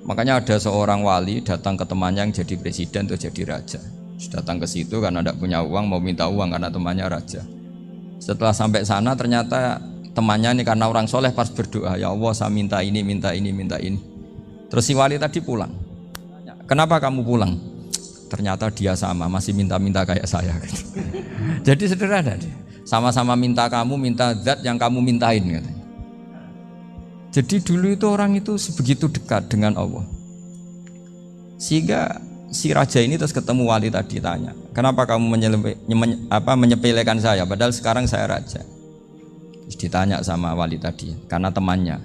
Makanya ada seorang wali datang ke temannya yang jadi presiden atau jadi raja. Datang ke situ karena tidak punya uang, mau minta uang karena temannya raja. Setelah sampai sana ternyata temannya ini karena orang soleh pas berdoa, ya Allah saya minta ini, minta ini, minta ini. Terus si wali tadi pulang. Kenapa kamu pulang? Ternyata dia sama, masih minta-minta kayak saya. Jadi sederhana deh. Sama-sama minta kamu, minta zat yang kamu mintain katanya. Jadi dulu itu orang itu sebegitu dekat dengan Allah. Sehingga si raja ini terus ketemu wali tadi tanya, kenapa kamu menyepelekan saya padahal sekarang saya raja. Terus ditanya sama wali tadi, karena temannya,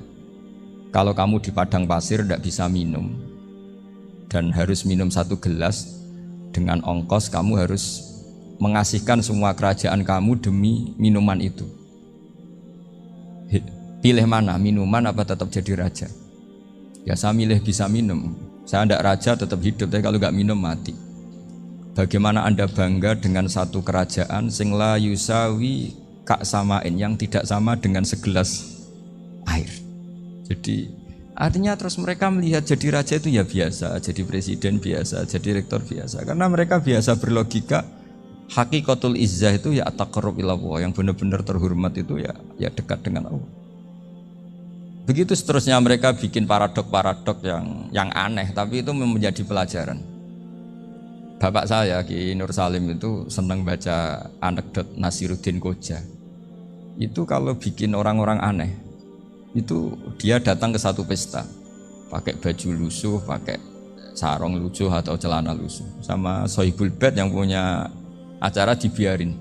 kalau kamu di padang pasir tidak bisa minum dan harus minum 1 gelas, dengan ongkos kamu harus mengasihkan semua kerajaan kamu demi minuman itu. Pilih mana, minuman apa tetap jadi raja? Ya saya milih bisa minum. Saya tidak raja tetap hidup, tapi kalau nggak minum mati. Bagaimana Anda bangga dengan satu kerajaan sing la yusawi kak samain, yang tidak sama dengan segelas air. Jadi artinya terus mereka melihat jadi raja itu ya biasa, jadi presiden biasa, jadi rektor biasa. Karena mereka biasa berlogika hakikatul izzah itu ya at-taqarrub ila Allah, yang benar-benar terhormat itu ya dekat dengan Allah. Begitu seterusnya mereka bikin paradok-paradok yang aneh, tapi itu menjadi pelajaran. Bapak saya Ki Nur Salim itu senang baca anekdot Nasiruddin Koja. Itu kalau bikin orang-orang aneh, itu dia datang ke satu pesta, pakai baju lusuh, pakai sarung lusuh atau celana lusuh, sama Sohibul Bait yang punya acara dibiarin.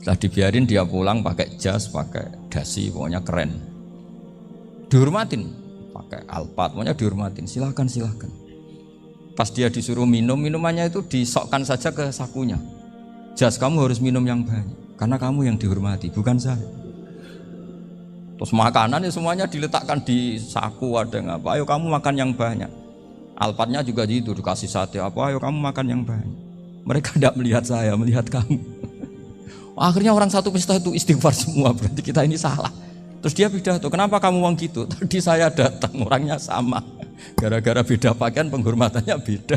Setelah dibiarin dia pulang pakai jas, pakai dasi, pokoknya keren. Dihormatin, pakai alpat, pokoknya dihormatin, silakan. Pas dia disuruh minum, minumannya itu disokkan saja ke sakunya. Jas, kamu harus minum yang banyak, karena kamu yang dihormati, bukan saya. Terus makanan ya semuanya diletakkan di saku, ada yang apa, ayo kamu makan yang banyak. Alpatnya juga gitu, dikasih sate apa, ayo kamu makan yang banyak. Mereka tidak melihat saya, melihat kamu. Akhirnya orang satu pesta itu istighfar semua, berarti kita ini salah. Terus dia pidato, kenapa kamu uang gitu? Tadi saya datang, orangnya sama. Gara-gara beda pakaian, penghormatannya beda.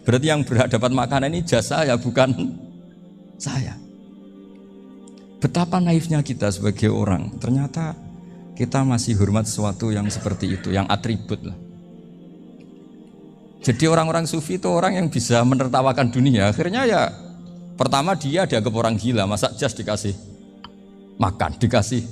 Berarti yang berhak dapat makanan ini jasa ya, bukan saya. Betapa naifnya kita sebagai orang. Ternyata kita masih hormat sesuatu yang seperti itu, yang atribut lah. Jadi orang-orang sufi itu orang yang bisa menertawakan dunia. Akhirnya ya, pertama dia dianggap orang gila, masa jas dikasih makan, dikasih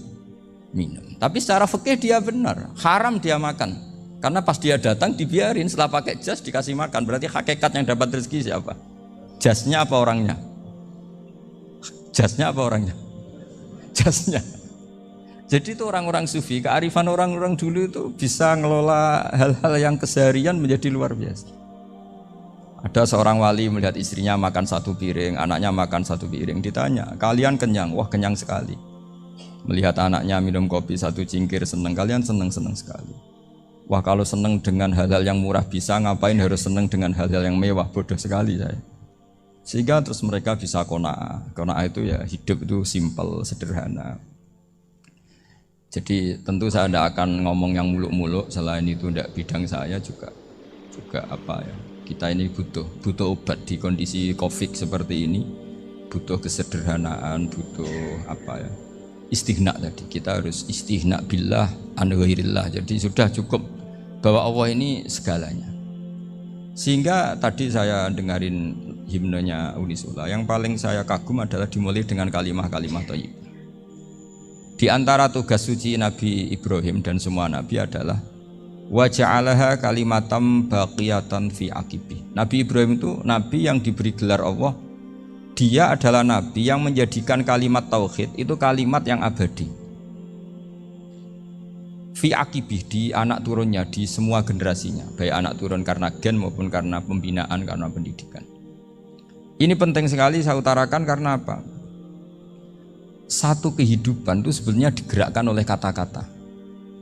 minum. Tapi secara fikih dia benar, haram dia makan. Karena pas dia datang dibiarin, setelah pakai jas dikasih makan. Berarti hakikat yang dapat rezeki siapa? Jasnya apa orangnya? Jasnya apa orangnya? Jasnya. Jadi itu orang-orang sufi, kearifan orang-orang dulu itu bisa ngelola hal-hal yang keseharian menjadi luar biasa. Ada seorang wali melihat istrinya makan 1 piring, anaknya makan 1 piring. Ditanya, kalian kenyang? Wah kenyang sekali. Melihat anaknya minum kopi 1 cingkir seneng, kalian seneng sekali. Wah kalau seneng dengan hal-hal yang murah bisa, ngapain harus seneng dengan hal-hal yang mewah, bodoh sekali saya. Sehingga terus mereka bisa qanaah. Qanaah itu ya hidup itu simpel, sederhana. Jadi tentu saya tidak akan ngomong yang muluk-muluk, selain itu tidak bidang saya juga apa ya. Kita ini butuh obat di kondisi Covid seperti ini, butuh kesederhanaan, butuh apa ya, istighna tadi. Kita harus istighna billah an ghairillah. Jadi sudah cukup bahwa Allah ini segalanya. Sehingga tadi saya dengarin himnenya Unisula, yang paling saya kagum adalah dimulai dengan kalimat-kalimat thayyibah. Di antara tugas suci Nabi Ibrahim dan semua nabi adalah wa ja'alaha kalimatam baqiyatan fi aqibi. Nabi Ibrahim itu nabi yang diberi gelar Allah. Dia adalah nabi yang menjadikan kalimat tauhid itu kalimat yang abadi. Fi aqibi, di anak turunnya, di semua generasinya, baik anak turun karena gen maupun karena pembinaan, karena pendidikan. Ini penting sekali saya utarakan karena apa? Satu kehidupan itu sebenarnya digerakkan oleh kata-kata,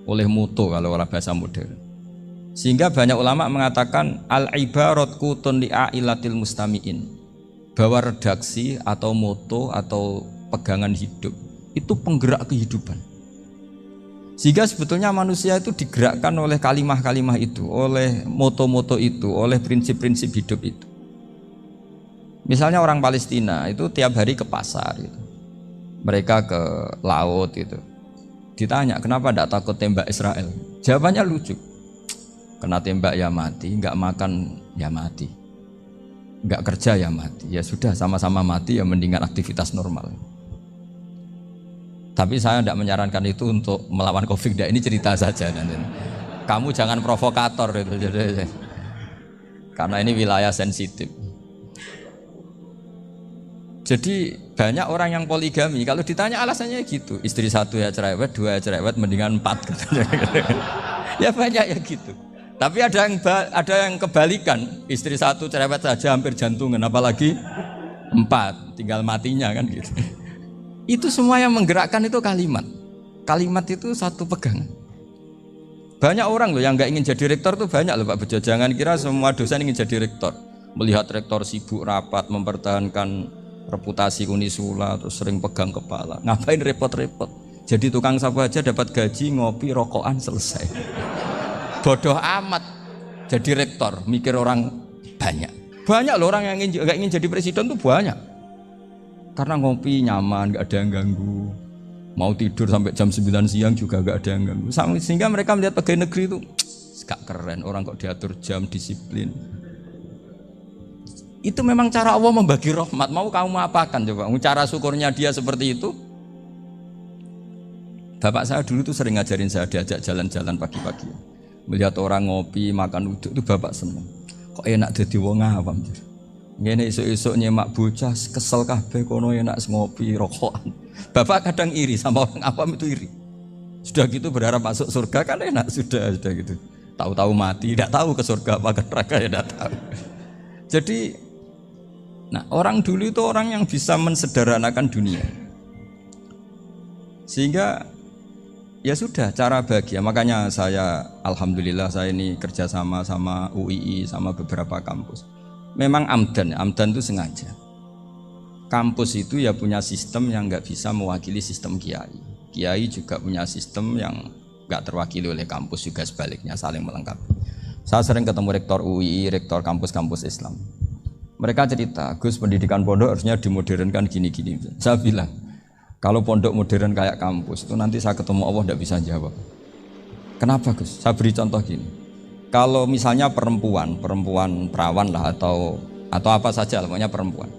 oleh moto kalau orang bahasa modern. Sehingga banyak ulama mengatakan al-ibarat kutun li'ailatil mustami'in, bahwa redaksi atau moto atau pegangan hidup itu penggerak kehidupan. Sehingga sebetulnya manusia itu digerakkan oleh kalimah-kalimah itu, oleh moto-moto itu, oleh prinsip-prinsip hidup itu. Misalnya orang Palestina itu tiap hari ke pasar gitu. Mereka ke laut gitu. Ditanya kenapa tidak takut tembak Israel? Jawabannya lucu. Kena tembak ya mati, nggak makan ya mati, nggak kerja ya mati. Ya sudah sama-sama mati ya mendingan aktivitas normal. Tapi saya tidak menyarankan itu untuk melawan COVID. Ini cerita saja nanti. Kamu jangan provokator itu. Karena ini wilayah sensitif. Jadi banyak orang yang poligami, kalau ditanya alasannya gitu, istri satu ya cerewet, dua ya cerewet, mendingan 4 gitu. Ya banyak ya gitu. Tapi ada yang kebalikan, istri satu cerewet saja hampir jantungan, apalagi 4, tinggal matinya kan gitu. Itu semua yang menggerakkan itu kalimat. Kalimat itu satu pegangan. Banyak orang loh yang nggak ingin jadi rektor tuh banyak loh Pak Bejo. Jangan kira semua dosen ingin jadi rektor. Melihat rektor sibuk rapat mempertahankan reputasi Unisula terus sering pegang kepala. Ngapain repot-repot? Jadi tukang sapu aja dapat gaji, ngopi, rokokan selesai. Bodoh amat jadi rektor, mikir orang banyak. Banyak loh orang yang nggak ingin jadi presiden tuh banyak. Karena ngopi nyaman, nggak ada yang ganggu. Mau tidur sampai jam 9 siang juga nggak ada yang ganggu. Sehingga mereka melihat pegawai negeri itu gak keren, orang kok diatur jam, disiplin. Itu memang cara Allah membagi rahmat. Mau kamu apakan coba? Cara syukurnya dia seperti itu. Bapak saya dulu tuh sering ngajarin saya, diajak jalan-jalan pagi-pagi. Melihat orang ngopi, makan uduk itu bapak seneng. Kok enak jadi wong awam. Ngene esuk-esuk nyemak bocah kesel kabeh kono enak ngopi rokokan. Bapak kadang iri sama orang awam itu iri. Sudah gitu berharap masuk surga kan enak sudah gitu. Tahu-tahu mati, tidak tahu ke surga apa ke neraka ya tidak tahu. Jadi orang dulu itu orang yang bisa mensederhanakan dunia. Sehingga ya sudah cara bahagia. Makanya saya alhamdulillah saya ini kerjasama sama UII sama beberapa kampus. Memang amdan itu sengaja. Kampus itu ya punya sistem yang nggak bisa mewakili sistem kiai. Kiai juga punya sistem yang nggak terwakili oleh kampus juga sebaliknya saling melengkapi. Saya sering ketemu rektor UII, rektor kampus-kampus Islam. Mereka cerita, Gus pendidikan pondok harusnya dimodernkan gini-gini. Saya bilang, kalau pondok modern kayak kampus itu nanti saya ketemu Allah tidak bisa jawab. Kenapa Gus? Saya beri contoh gini. Kalau misalnya perempuan perawan lah atau apa saja, pokoknya perempuan,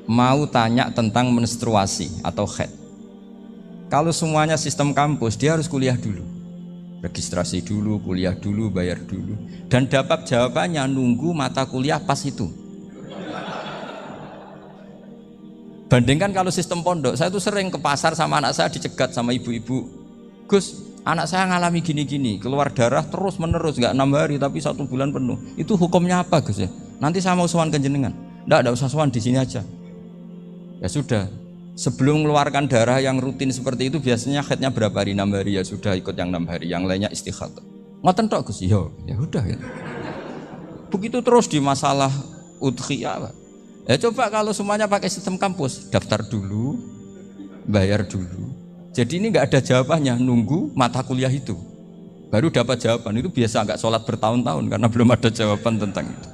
mau tanya tentang menstruasi atau haid. Kalau semuanya sistem kampus, dia harus kuliah dulu. Registrasi dulu, kuliah dulu, bayar dulu. Dan dapat jawabannya nunggu mata kuliah pas itu. Bandingkan kalau sistem pondok, saya tuh sering ke pasar sama anak saya dicegat sama ibu-ibu. Gus, anak saya ngalami gini-gini, keluar darah terus menerus, nggak 6 hari tapi 1 bulan penuh. Itu hukumnya apa Gus ya? Nanti saya mau sowan ke jenengan. Nggak usah sowan di sini aja. Ya sudah. Sebelum mengeluarkan darah yang rutin seperti itu biasanya haidnya berapa hari? 6 hari ya sudah ikut yang 6 hari, yang lainnya istikhadah. Ngoten tok Gus, ya udah ya. Begitu terus di masalah udhiyah. Ya coba kalau semuanya pakai sistem kampus, daftar dulu, bayar dulu. Jadi ini nggak ada jawabannya, nunggu mata kuliah itu. Baru dapat jawaban, itu biasa nggak sholat bertahun-tahun karena belum ada jawaban tentang itu.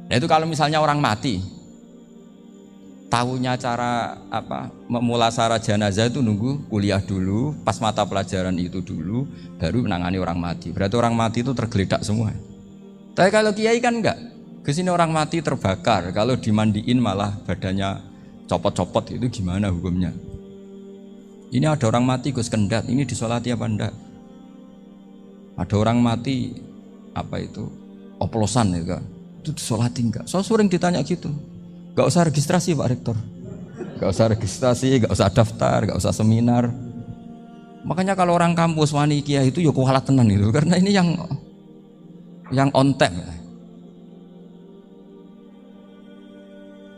Nah itu kalau misalnya orang mati, tahunya cara memulasara jenazah itu nunggu kuliah dulu, pas mata pelajaran itu dulu, baru menangani orang mati. Berarti orang mati itu tergeledak semua. Tapi kalau kiai kan enggak. Kesini orang mati terbakar, kalau dimandiin malah badannya copot-copot, itu gimana hukumnya? Ini ada orang mati Gus Kendat, ini disolati apa enggak? Ada orang mati oplosan itu disolati enggak? So sering ditanya gitu. Gak usah registrasi Pak Rektor, gak usah registrasi, gak usah daftar, gak usah seminar. Makanya kalau orang kampus wani kiai itu ya kualat tenan itu, karena ini yang on time.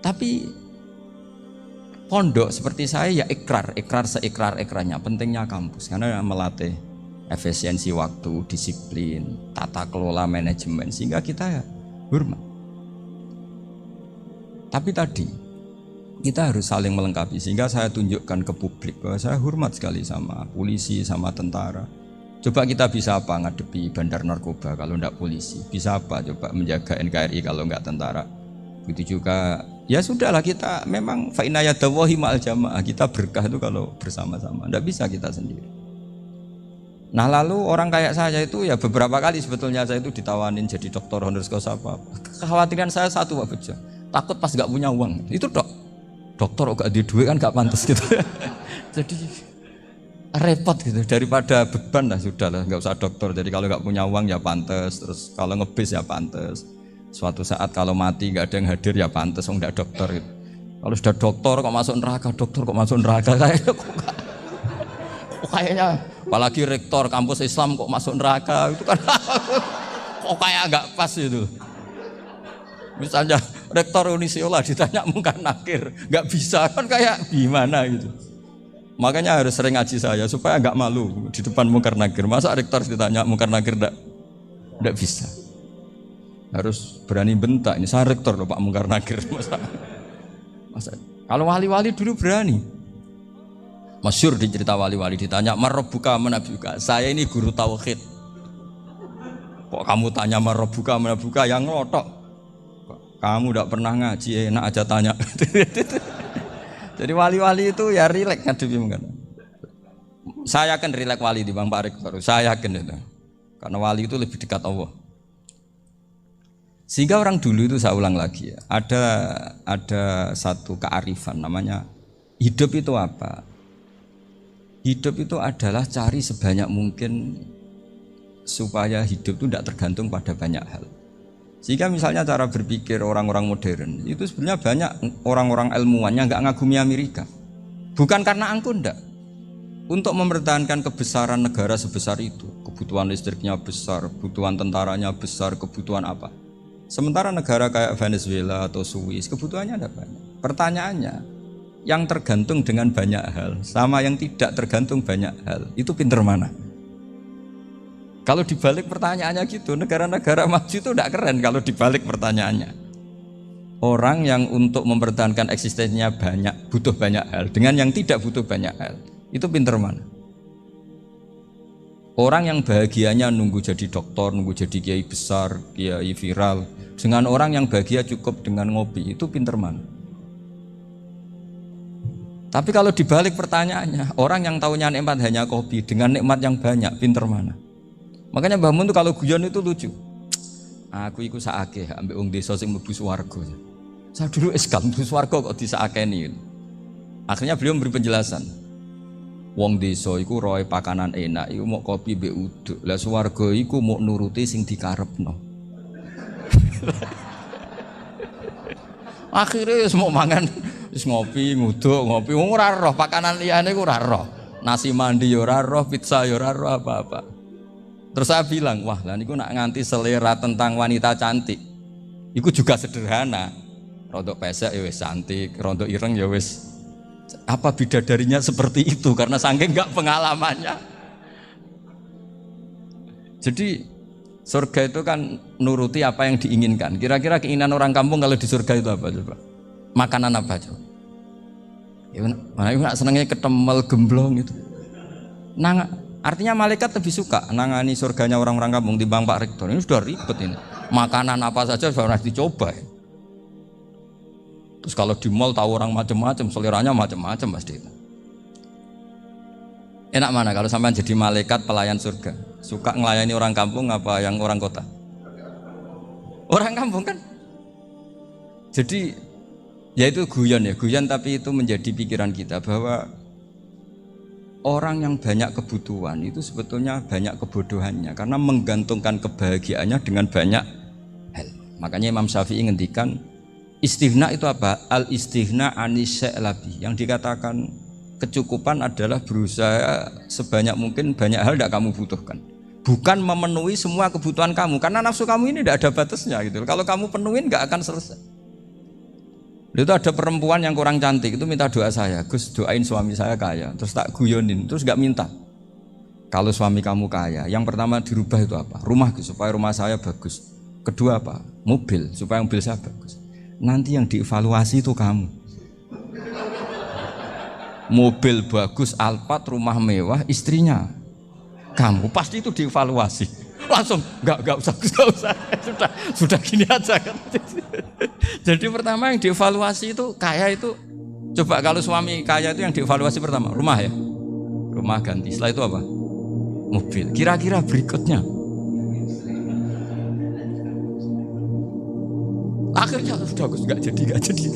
Tapi pondok seperti saya ya ikrar seikrar-ikrarnya. Pentingnya kampus karena melatih efisiensi waktu, disiplin, tata kelola manajemen sehingga kita ya hormat. Tapi tadi Kita harus saling melengkapi, sehingga saya tunjukkan ke publik bahwa saya hormat sekali sama polisi, sama tentara. Coba kita bisa apa ngadepi bandar narkoba kalau enggak polisi? Bisa apa coba menjaga NKRI kalau enggak tentara? Begitu juga, ya sudahlah kita memang fa inna yadallahi ma'al jamaah, kita berkah itu kalau bersama-sama, enggak bisa kita sendiri. Nah lalu orang kayak saya itu ya beberapa kali sebetulnya saya itu ditawanin jadi doktor honoris causa apa. Kekhawatiran saya satu Pak Bejo, takut pas enggak punya uang, itu dok. Dokter kok gak di duit kan gak pantas gitu. Jadi repot gitu, daripada beban lah sudah lah, nggak usah dokter. Jadi kalau nggak punya uang ya pantas, terus kalau ngebis ya pantas. Suatu saat kalau mati nggak ada yang hadir ya pantas, nggak dokter gitu. Kalau sudah dokter kok masuk neraka, dokter kok masuk neraka kayaknya apalagi rektor kampus Islam kok masuk neraka itu kan kok kayak nggak pas itu. Misalnya rektor Unisiola ditanya mungkar nakir, nggak bisa kan kayak gimana gitu. Makanya harus sering ngaji saya supaya nggak malu di depan mungkar nakir. Masa rektor ditanya mungkar nakir nggak bisa. Harus berani bentak. Ini saya rektor loh Pak mungkar nakir. Masa kalau wali-wali dulu berani. Masyhur di cerita wali-wali ditanya marabbuka manabuka. Saya ini guru tauhid. Kok kamu tanya marabbuka manabuka yang ngotok? Kamu tidak pernah ngaji, enak aja tanya. Jadi wali-wali itu ya rileks ngadepi mungkin. Saya yakin rileks wali di Bang Pak Rektor. Saya yakin itu. Karena wali itu lebih dekat Allah. Sehingga orang dulu itu saya ulang lagi ya, ada satu kearifan namanya hidup itu apa? Hidup itu adalah cari sebanyak mungkin supaya hidup itu tidak tergantung pada banyak hal. Sehingga misalnya cara berpikir orang-orang modern itu sebenarnya banyak orang-orang ilmuwan yang nggak ngagumi Amerika. Bukan karena angkuh ndak. Untuk mempertahankan kebesaran negara sebesar itu, kebutuhan listriknya besar, kebutuhan tentaranya besar, kebutuhan apa. Sementara negara kayak Venezuela atau Swiss kebutuhannya ada banyak. Pertanyaannya, yang tergantung dengan banyak hal sama yang tidak tergantung banyak hal, itu pinter mana? Kalau dibalik pertanyaannya gitu, negara-negara maju itu tidak keren kalau dibalik pertanyaannya. Orang yang untuk mempertahankan eksistensinya banyak, butuh banyak hal, dengan yang tidak butuh banyak hal, itu pinter mana? Orang yang bahagianya nunggu jadi dokter, nunggu jadi kiai besar, kiai viral, dengan orang yang bahagia cukup dengan ngopi, itu pinter mana? Tapi kalau dibalik pertanyaannya, orang yang tahunya nikmat hanya kopi, dengan nikmat yang banyak, pinter mana? Makanya Mbah Mun tuh kalau guyon itu lucu. Aku iku sakake ambek wong desa sing mlebu swarga. Saya dulu eskal mlebu swarga kok disakeni. Akhirnya beliau memberi penjelasan. Wong desa iku roe pakanan enak, iku mau kopi mbek uduk. Lah swarga iku mau nuruti sing dikarepno. Akhirnya wis mau mangan, wis ngopi, nguduk, ngopi wong ora roh pakanan liyane ku ora roh. Nasi mandi ya ora roh, pizza ya ora roh apa-apa. Terus saya bilang, wah lah niku nak nganti selera tentang wanita cantik. Iku juga sederhana. Rontok pesek ya wis cantik, rontok ireng ya wis. Apa bidadarinya seperti itu karena saking enggak pengalamannya. Jadi surga itu kan nuruti apa yang diinginkan. Kira-kira keinginan orang kampung kalau di surga itu apa coba? Makanan apa coba? Ya mana nak senengnya ketemel gemblong gitu. Artinya malaikat lebih suka nangani surganya orang-orang kampung di Bang Pak Rektor. Ini sudah ribet ini. Makanan apa saja sudah pernah dicoba. Ya. Terus kalau di mall tahu orang macam-macam, seleranya macam-macam pasti. Enak mana kalau sampai jadi malaikat pelayan surga? Suka ngelayani orang kampung apa yang orang kota? Orang kampung kan. Jadi ya itu guyon ya, guyon tapi itu menjadi pikiran kita bahwa orang yang banyak kebutuhan itu sebetulnya banyak kebodohannya karena menggantungkan kebahagiaannya dengan banyak hal. Makanya Imam Syafi'i ngendikan istighna itu apa? Al istighna anis sya'labi. Yang dikatakan kecukupan adalah berusaha sebanyak mungkin banyak hal tidak kamu butuhkan. Bukan memenuhi semua kebutuhan kamu karena nafsu kamu ini tidak ada batasnya gitu. Kalau kamu penuhin nggak akan selesai. Itu ada perempuan yang kurang cantik itu minta doa saya, Gus doain suami saya kaya, terus tak guyonin, terus nggak minta. Kalau suami kamu kaya, yang pertama dirubah itu apa? Rumah Gus, supaya rumah saya bagus. Kedua apa? Mobil, supaya mobil saya bagus. Nanti yang dievaluasi itu kamu. mobil bagus, Alphard, rumah mewah, istrinya kamu, pasti itu dievaluasi. Langsung enggak usah sudah gini aja kan. Jadi pertama yang dievaluasi itu kaya itu, coba kalau suami kaya itu yang dievaluasi pertama rumah ya, rumah ganti, setelah itu apa, mobil. Kira-kira berikutnya akhirnya sudah nggak jadi